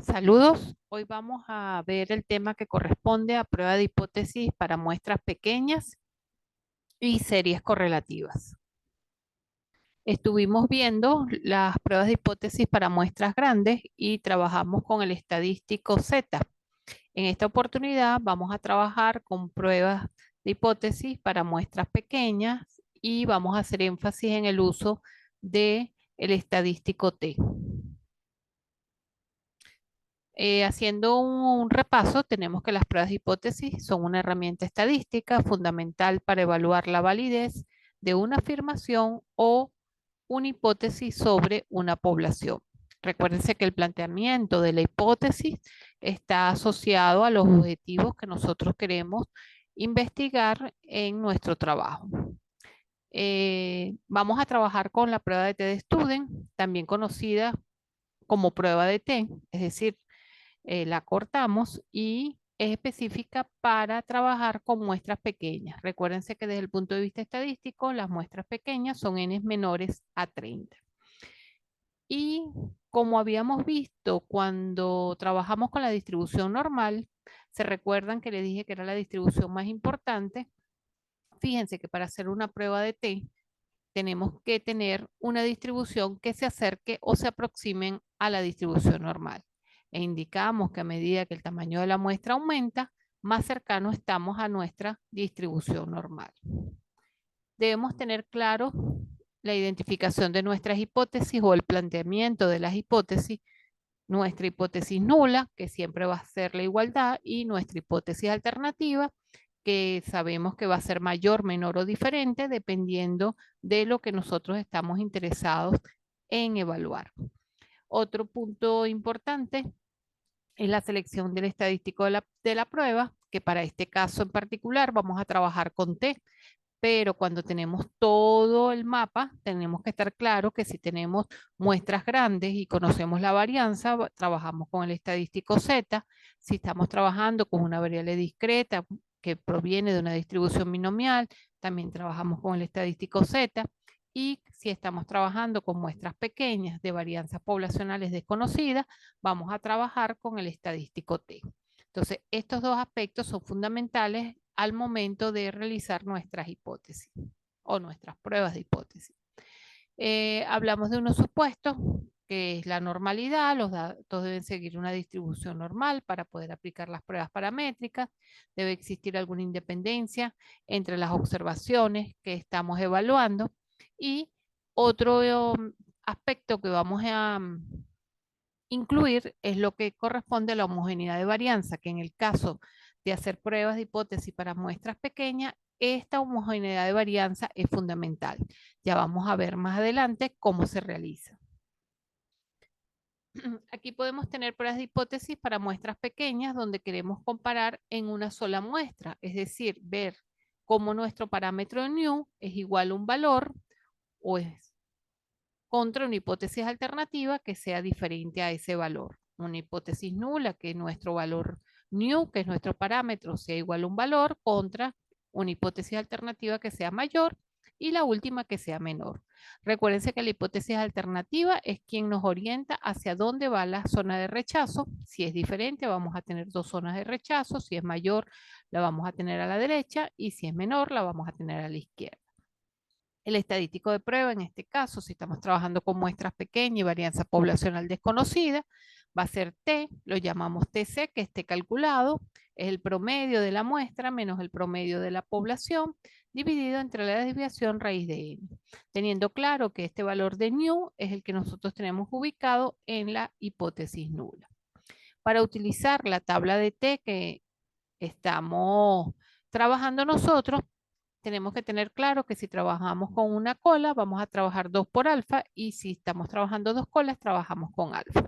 Saludos. Hoy vamos a ver el tema que corresponde a prueba de hipótesis para muestras pequeñas y series correlativas. Estuvimos viendo las pruebas de hipótesis para muestras grandes y trabajamos con el estadístico Z. En esta oportunidad vamos a trabajar con pruebas de hipótesis para muestras pequeñas y vamos a hacer énfasis en el uso de el estadístico T. Haciendo un repaso, tenemos que las pruebas de hipótesis son una herramienta estadística fundamental para evaluar la validez de una afirmación o una hipótesis sobre una población. Recuérdense que el planteamiento de la hipótesis está asociado a los objetivos que nosotros queremos investigar en nuestro trabajo. Vamos a trabajar con la prueba de T de Student, también conocida como prueba de T, es decir, la cortamos y es específica para trabajar con muestras pequeñas. Recuérdense que desde el punto de vista estadístico, las muestras pequeñas son n menores a 30. Y como habíamos visto cuando trabajamos con la distribución normal, se recuerdan que les dije que era la distribución más importante. Fíjense que para hacer una prueba de T, tenemos que tener una distribución que se acerque o se aproximen a la distribución normal. E indicamos que a medida que el tamaño de la muestra aumenta, más cercano estamos a nuestra distribución normal. Debemos tener claro la identificación de nuestras hipótesis o el planteamiento de las hipótesis, nuestra hipótesis nula, que siempre va a ser la igualdad, y nuestra hipótesis alternativa, que sabemos que va a ser mayor, menor o diferente dependiendo de lo que nosotros estamos interesados en evaluar. Otro punto importante es la selección del estadístico de la prueba, que para este caso en particular vamos a trabajar con T, pero cuando tenemos todo el mapa, tenemos que estar claro que si tenemos muestras grandes y conocemos la varianza, trabajamos con el estadístico Z. Si estamos trabajando con una variable discreta que proviene de una distribución binomial, también trabajamos con el estadístico Z. Y si estamos trabajando con muestras pequeñas de varianzas poblacionales desconocidas, vamos a trabajar con el estadístico T. Entonces, estos dos aspectos son fundamentales al momento de realizar nuestras hipótesis o nuestras pruebas de hipótesis. Hablamos de unos supuestos, que es la normalidad, los datos deben seguir una distribución normal para poder aplicar las pruebas paramétricas, debe existir alguna independencia entre las observaciones que estamos evaluando y otro aspecto que vamos a incluir es lo que corresponde a la homogeneidad de varianza, que en el caso de hacer pruebas de hipótesis para muestras pequeñas, esta homogeneidad de varianza es fundamental. Ya vamos a ver más adelante cómo se realiza. Aquí podemos tener pruebas de hipótesis para muestras pequeñas donde queremos comparar en una sola muestra, es decir, ver cómo nuestro parámetro new es igual a un valor o es contra una hipótesis alternativa que sea diferente a ese valor. Una hipótesis nula, que nuestro valor new, que es nuestro parámetro, sea igual a un valor, contra una hipótesis alternativa que sea mayor y la última que sea menor. Recuérdense que la hipótesis alternativa es quien nos orienta hacia dónde va la zona de rechazo. Si es diferente, vamos a tener dos zonas de rechazo. Si es mayor, la vamos a tener a la derecha y si es menor, la vamos a tener a la izquierda. El estadístico de prueba, en este caso, si estamos trabajando con muestras pequeñas y varianza poblacional desconocida, va a ser T, lo llamamos TC, que esté calculado, es el promedio de la muestra menos el promedio de la población, dividido entre la desviación raíz de n, teniendo claro que este valor de new es el que nosotros tenemos ubicado en la hipótesis nula. Para utilizar la tabla de T que estamos trabajando nosotros, tenemos que tener claro que si trabajamos con una cola, vamos a trabajar 2 por alfa y si estamos trabajando dos colas, trabajamos con alfa.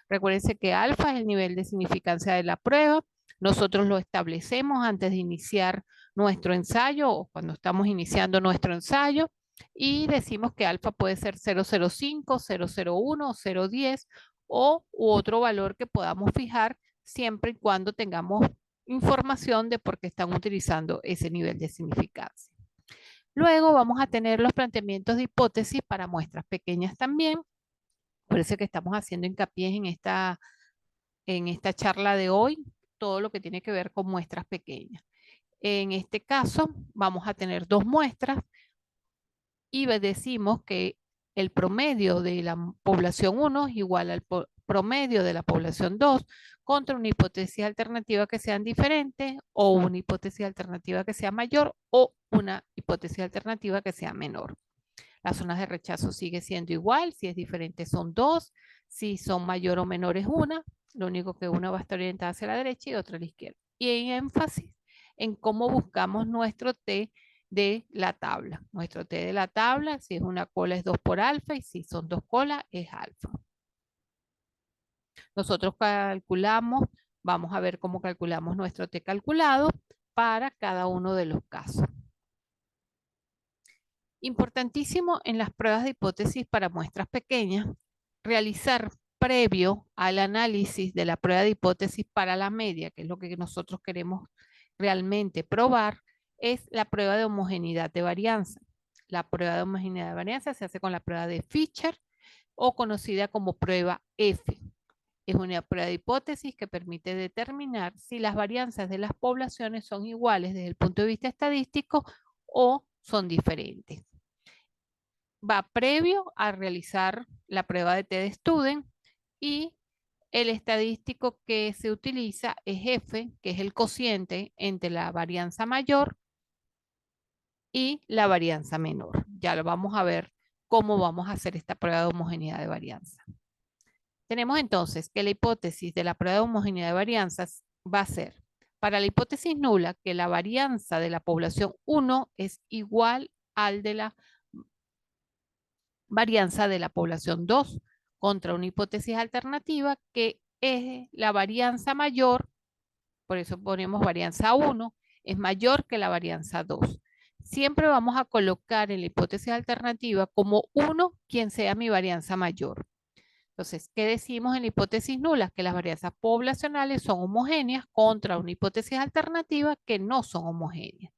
Recuérdense que alfa es el nivel de significancia de la prueba. Nosotros lo establecemos antes de iniciar nuestro ensayo o cuando estamos iniciando nuestro ensayo y decimos que alfa puede ser 0,05, 0,01 o 0,10 o u otro valor que podamos fijar siempre y cuando tengamos información de por qué están utilizando ese nivel de significancia. Luego vamos a tener los planteamientos de hipótesis para muestras pequeñas también. Por eso que estamos haciendo hincapié en esta en esta charla de hoy todo lo que tiene que ver con muestras pequeñas. En este caso, vamos a tener dos muestras y decimos que el promedio de la población 1 es igual al promedio de la población 2 contra una hipótesis alternativa que sean diferentes o una hipótesis alternativa que sea mayor o una hipótesis alternativa que sea menor. Las zonas de rechazo sigue siendo igual, si es diferente son 2, si son mayor o menor es una, lo único que una va a estar orientada hacia la derecha y otra a la izquierda. Y en énfasis en cómo buscamos nuestro T de la tabla. Nuestro T de la tabla, si es una cola es 2 por alfa y si son 2 colas es alfa. Nosotros calculamos, vamos a ver cómo calculamos nuestro T calculado para cada uno de los casos. Importantísimo en las pruebas de hipótesis para muestras pequeñas, realizar previo al análisis de la prueba de hipótesis para la media, que es lo que nosotros queremos realmente probar, es la prueba de homogeneidad de varianza. La prueba de homogeneidad de varianza se hace con la prueba de Fisher o conocida como prueba F. Es una prueba de hipótesis que permite determinar si las varianzas de las poblaciones son iguales desde el punto de vista estadístico o son diferentes. Va previo a realizar la prueba de T de Student y el estadístico que se utiliza es F, que es el cociente entre la varianza mayor y la varianza menor. Ya lo vamos a ver cómo vamos a hacer esta prueba de homogeneidad de varianza. Tenemos entonces que la hipótesis de la prueba de homogeneidad de varianzas va a ser, para la hipótesis nula, que la varianza de la población 1 es igual al de la varianza de la población 2 contra una hipótesis alternativa que es la varianza mayor, por eso ponemos varianza 1, es mayor que la varianza 2. Siempre vamos a colocar en la hipótesis alternativa como 1 quien sea mi varianza mayor. Entonces, ¿qué decimos en la hipótesis nula? Que las varianzas poblacionales son homogéneas contra una hipótesis alternativa que no son homogéneas.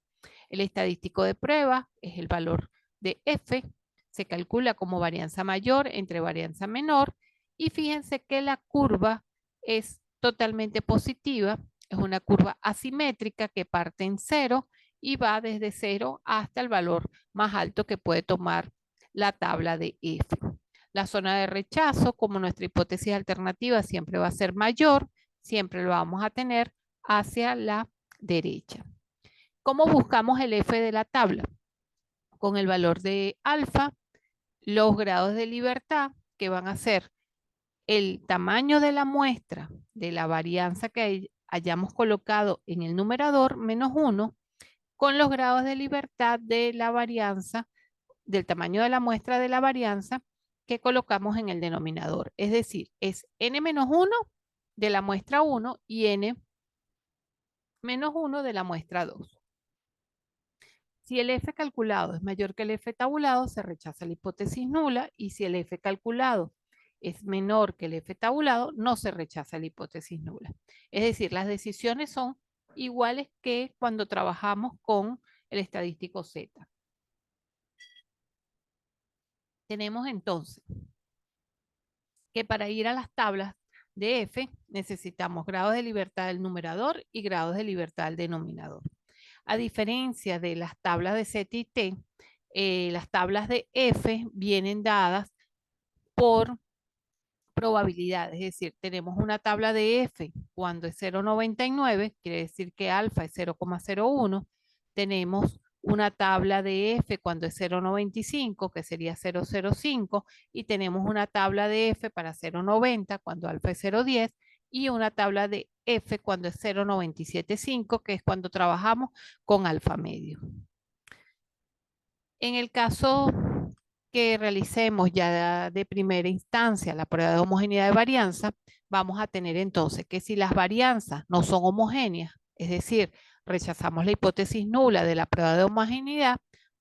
El estadístico de prueba es el valor de F, se calcula como varianza mayor entre varianza menor y fíjense que la curva es totalmente positiva, es una curva asimétrica que parte en 0 y va desde 0 hasta el valor más alto que puede tomar la tabla de F. La zona de rechazo, como nuestra hipótesis alternativa siempre va a ser mayor, siempre lo vamos a tener hacia la derecha. ¿Cómo buscamos el F de la tabla? Con el valor de alfa, los grados de libertad, que van a ser el tamaño de la muestra de la varianza que hayamos colocado en el numerador, menos 1, con los grados de libertad de la varianza, del tamaño de la muestra de la varianza que colocamos en el denominador. Es decir, es n-1 de la muestra 1 y n-1 de la muestra 2. Si el F calculado es mayor que el F tabulado, se rechaza la hipótesis nula y si el F calculado es menor que el F tabulado, no se rechaza la hipótesis nula. Es decir, las decisiones son iguales que cuando trabajamos con el estadístico Z. Tenemos entonces que para ir a las tablas de F necesitamos grados de libertad del numerador y grados de libertad del denominador. A diferencia de las tablas de Z y T, las tablas de F vienen dadas por probabilidad, es decir, tenemos una tabla de F cuando es 0,99, quiere decir que alfa es 0,01, tenemos una tabla de F cuando es 0,95, que sería 0,05, y tenemos una tabla de F para 0,90 cuando alfa es 0,10, y una tabla de F cuando es 0,975, que es cuando trabajamos con alfa medio. En el caso que realicemos ya de primera instancia la prueba de homogeneidad de varianza, vamos a tener entonces que si las varianzas no son homogéneas, es decir, rechazamos la hipótesis nula de la prueba de homogeneidad,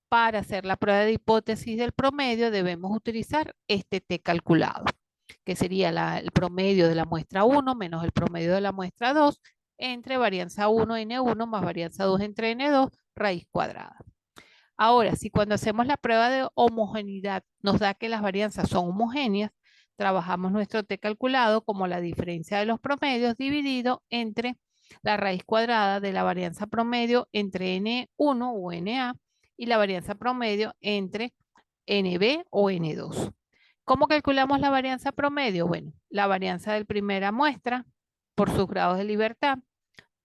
para hacer la prueba de hipótesis del promedio debemos utilizar este T calculado, que sería el promedio de la muestra 1 menos el promedio de la muestra 2 entre varianza 1 N1 más varianza 2 entre N2 raíz cuadrada. Ahora, si cuando hacemos la prueba de homogeneidad nos da que las varianzas son homogéneas, trabajamos nuestro t calculado como la diferencia de los promedios dividido entre la raíz cuadrada de la varianza promedio entre N1 o NA y la varianza promedio entre NB o N2. ¿Cómo calculamos la varianza promedio? Bueno, la varianza de primera muestra por sus grados de libertad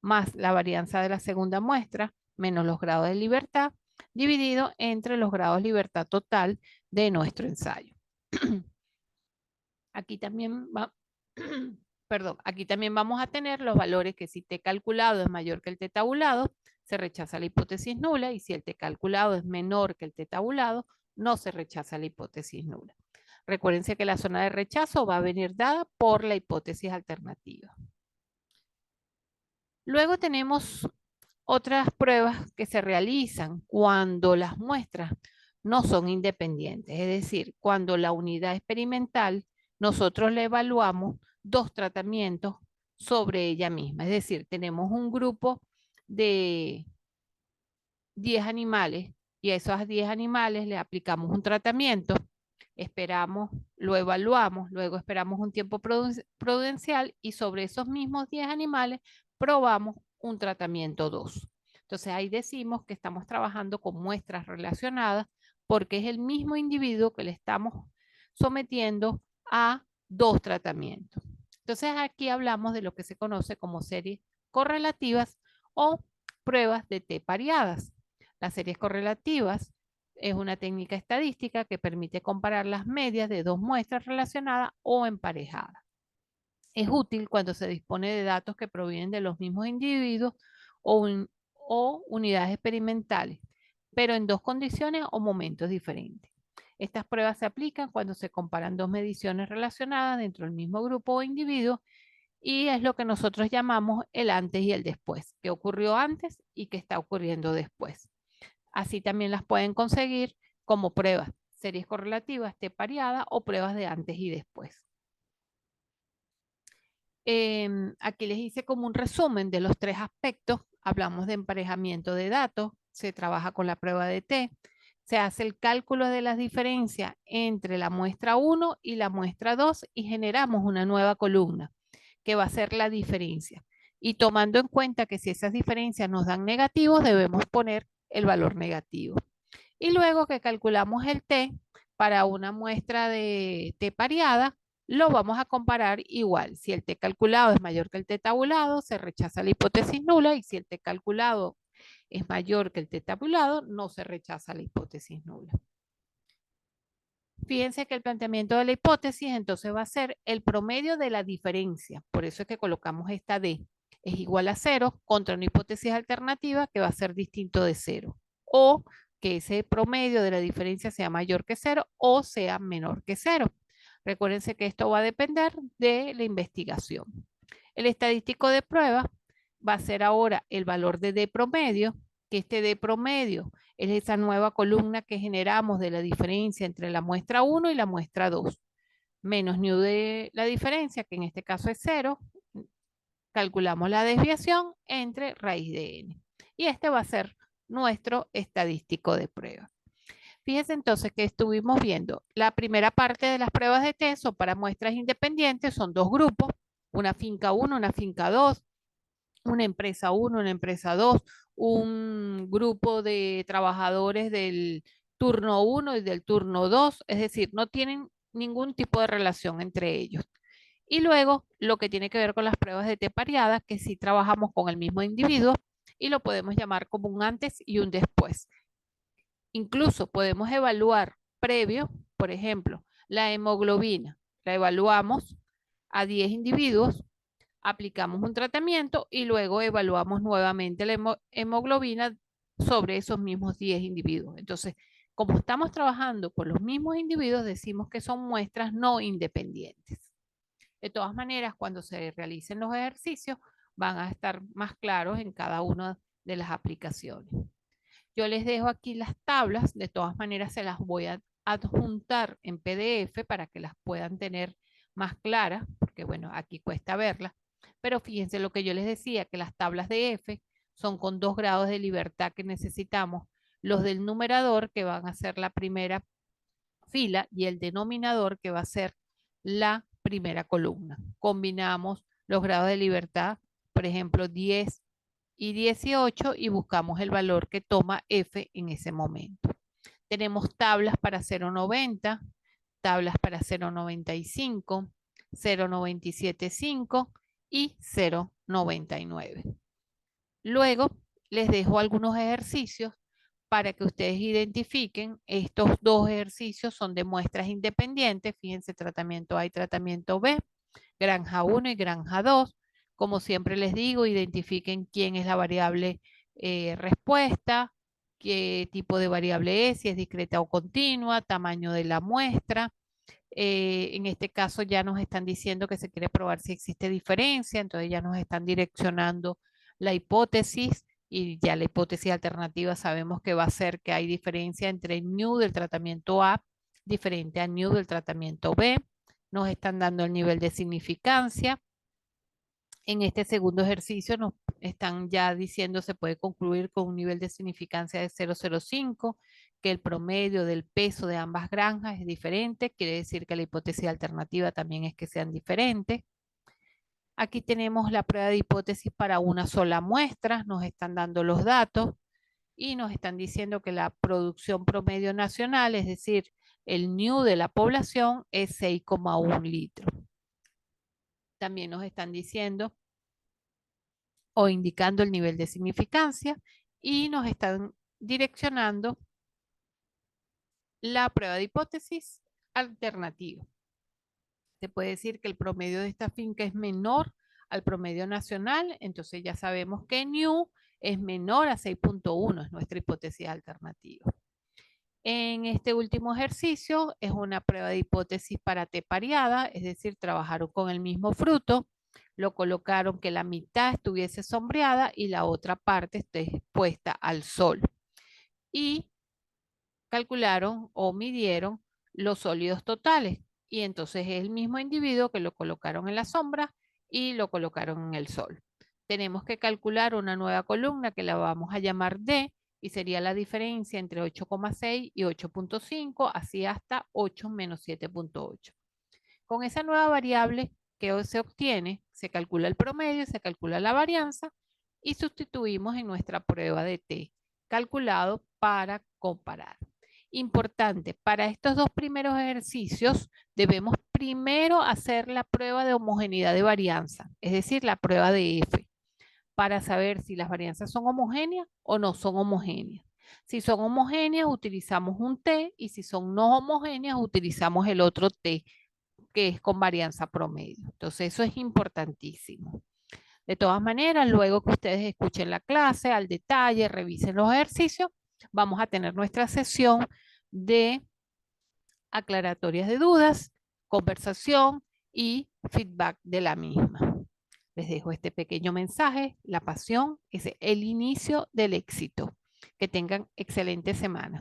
más la varianza de la segunda muestra menos los grados de libertad dividido entre los grados de libertad total de nuestro ensayo. Aquí también perdón, aquí también vamos a tener los valores que si t calculado es mayor que el t tabulado, se rechaza la hipótesis nula, y si el t calculado es menor que el t tabulado, no se rechaza la hipótesis nula. Recuérdense que la zona de rechazo va a venir dada por la hipótesis alternativa. Luego tenemos otras pruebas que se realizan cuando las muestras no son independientes, es decir, cuando la unidad experimental nosotros le evaluamos dos tratamientos sobre ella misma, es decir, tenemos un grupo de 10 animales y a esos 10 animales le aplicamos un tratamiento, esperamos, lo evaluamos, luego esperamos un tiempo prudencial y sobre esos mismos 10 animales probamos un tratamiento 2. Entonces ahí decimos que estamos trabajando con muestras relacionadas porque es el mismo individuo que le estamos sometiendo a dos tratamientos. Entonces aquí hablamos de lo que se conoce como series correlativas o pruebas de T pareadas. Las series correlativas es una técnica estadística que permite comparar las medias de dos muestras relacionadas o emparejadas. Es útil cuando se dispone de datos que provienen de los mismos individuos o unidades experimentales, pero en dos condiciones o momentos diferentes. Estas pruebas se aplican cuando se comparan dos mediciones relacionadas dentro del mismo grupo o individuo y es lo que nosotros llamamos el antes y el después, que ocurrió antes y que está ocurriendo después. Así también las pueden conseguir como pruebas, series correlativas, T pareada o pruebas de antes y después. Aquí les hice como un resumen de los tres aspectos. Hablamos de emparejamiento de datos, se trabaja con la prueba de T, se hace el cálculo de las diferencias entre la muestra 1 y la muestra 2 y generamos una nueva columna que va a ser la diferencia. Y tomando en cuenta que si esas diferencias nos dan negativos, debemos poner el valor negativo. Y luego que calculamos el T para una muestra de T pareada, lo vamos a comparar igual. Si el T calculado es mayor que el T tabulado, se rechaza la hipótesis nula y si el T calculado es mayor que el T tabulado, no se rechaza la hipótesis nula. Fíjense que el planteamiento de la hipótesis entonces va a ser el promedio de la diferencia. Por eso es que colocamos esta D. Es igual a 0 contra una hipótesis alternativa que va a ser distinto de 0. O que ese promedio de la diferencia sea mayor que 0 o sea menor que 0. Recuérdense que esto va a depender de la investigación. El estadístico de prueba va a ser ahora el valor de D promedio, que este D promedio es esa nueva columna que generamos de la diferencia entre la muestra 1 y la muestra 2, menos nu de la diferencia, que en este caso es 0, calculamos la desviación entre raíz de n. Y este va a ser nuestro estadístico de prueba. Fíjense entonces que estuvimos viendo la primera parte de las pruebas de T son para muestras independientes, son dos grupos, una finca 1, una finca 2, una empresa 1, una empresa 2, un grupo de trabajadores del turno 1 y del turno 2, es decir, no tienen ningún tipo de relación entre ellos. Y luego lo que tiene que ver con las pruebas de T pareadas, que sí trabajamos con el mismo individuo y lo podemos llamar como un antes y un después. Incluso podemos evaluar previo, por ejemplo, la hemoglobina. La evaluamos a 10 individuos, aplicamos un tratamiento y luego evaluamos nuevamente la hemoglobina sobre esos mismos 10 individuos. Entonces, como estamos trabajando con los mismos individuos, decimos que son muestras no independientes. De todas maneras, cuando se realicen los ejercicios, van a estar más claros en cada una de las aplicaciones. Yo les dejo aquí las tablas, de todas maneras se las voy a adjuntar en PDF para que las puedan tener más claras, porque bueno, aquí cuesta verlas, pero fíjense lo que yo les decía, que las tablas de F son con 2 grados de libertad que necesitamos, los del numerador que van a ser la primera fila y el denominador que va a ser la primera columna. Combinamos los grados de libertad, por ejemplo, 10 y 18 y buscamos el valor que toma F en ese momento. Tenemos tablas para 0,90, tablas para 0,95, 0,975 y 0,99. Luego les dejo algunos ejercicios para que ustedes identifiquen. Estos dos ejercicios son de muestras independientes. Fíjense, tratamiento A y tratamiento B, granja 1 y granja 2. Como siempre les digo, identifiquen quién es la variable respuesta, qué tipo de variable es, si es discreta o continua, tamaño de la muestra. En este caso ya nos están diciendo que se quiere probar si existe diferencia, entonces ya nos están direccionando la hipótesis y ya la hipótesis alternativa sabemos que va a ser que hay diferencia entre el new del tratamiento A diferente al new del tratamiento B. Nos están dando el nivel de significancia. En este segundo ejercicio nos están ya diciendo se puede concluir con un nivel de significancia de 0,05, que el promedio del peso de ambas granjas es diferente, quiere decir que la hipótesis alternativa también es que sean diferentes. Aquí tenemos la prueba de hipótesis para una sola muestra, nos están dando los datos y nos están diciendo que la producción promedio nacional, es decir, el new de la población es 6,1 litros. También nos están diciendo o indicando el nivel de significancia y nos están direccionando la prueba de hipótesis alternativa. Se puede decir que el promedio de esta finca es menor al promedio nacional, entonces ya sabemos que new es menor a 6,1, es nuestra hipótesis alternativa. En este último ejercicio es una prueba de hipótesis para T pareada, es decir, trabajaron con el mismo fruto, lo colocaron que la mitad estuviese sombreada y la otra parte esté expuesta al sol. Y calcularon o midieron los sólidos totales. Y entonces es el mismo individuo que lo colocaron en la sombra y lo colocaron en el sol. Tenemos que calcular una nueva columna que la vamos a llamar D y sería la diferencia entre 8,6 y 8,5, así hasta 8 menos 7,8. Con esa nueva variable que se obtiene, se calcula el promedio, se calcula la varianza y sustituimos en nuestra prueba de T, calculado para comparar. Importante, para estos dos primeros ejercicios debemos primero hacer la prueba de homogeneidad de varianza, es decir, la prueba de F, para saber si las varianzas son homogéneas o no son homogéneas. Si son homogéneas, utilizamos un T y si son no homogéneas, utilizamos el otro T, que es con varianza promedio. Entonces, eso es importantísimo. De todas maneras, luego que ustedes escuchen la clase al detalle, revisen los ejercicios, vamos a tener nuestra sesión de aclaratorias de dudas, conversación y feedback de la misma. Les dejo este pequeño mensaje. La pasión es el inicio del éxito. Que tengan excelente semana.